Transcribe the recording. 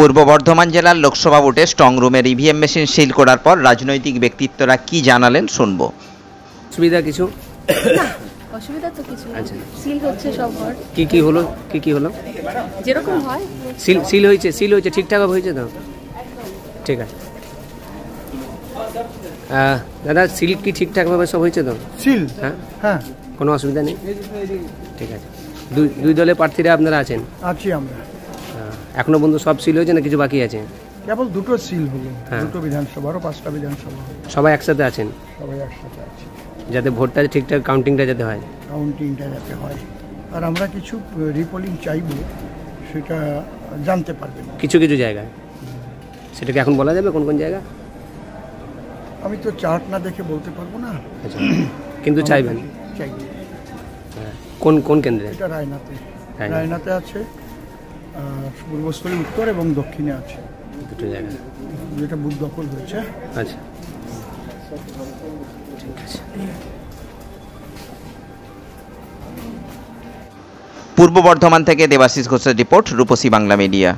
পূর্ব বর্ধমান জেলার লোকসভা ভোটে স্ট্রং রুমের ইভিএম মেশিন সিল করার পর রাজনৈতিক ব্যক্তিত্বরা কি জানালেন শুনবো। সুবিধা কিছু না, অসুবিধা তো কিছু নেই। আচ্ছা। সিল হচ্ছে সব ঘর কি হলো যেরকম হয়। সিল হয়েছে ঠিকঠাক হয়েছে তো? ঠিক আছে। দাদা সিল কি ঠিকঠাকভাবে সব হয়েছে তো? সিল হ্যাঁ, কোনো অসুবিধা নেই। ঠিক আছে। দুই দলের প্রার্থীরা আপনারা আছেন? আছি আমরা। এখনো পর্যন্ত সব সিল হয়েছে না কিছু বাকি আছে? কেবল দুটো সিল হলো, হ্যাঁ। দুটো বিধানসভারও 5টা বিধানসভা হলো। সবাই একসাথে আছেন সবাই একসাথে আছি যাতে ভোটটা ঠিকঠাক কাউন্টিংটা যাতে হয়। কাউন্টিংটা যাতে হয়, আর আমরা কিছু রিপোলিং চাইবো, সেটা জানতে পারবেন। কিছু জায়গায় সেটাকে এখন বলা যাবে কোন জায়গা? আমি তো চার্ট না দেখে বলতে পারবো না। আচ্ছা, কিন্তু চাইবেন? চাইব। কোন কেন্দ্রে? এটা রায়নাতে আছে, পূর্বস্থলী উত্তর এবং দক্ষিণে আছে, দুটো জায়গা যেটা বুথ দখল হয়েছে। আচ্ছা, ঠিক আছে। পূর্ব বর্ধমান থেকে দেবাশিস ঘোষের রিপোর্ট, রূপসী বাংলা মিডিয়া।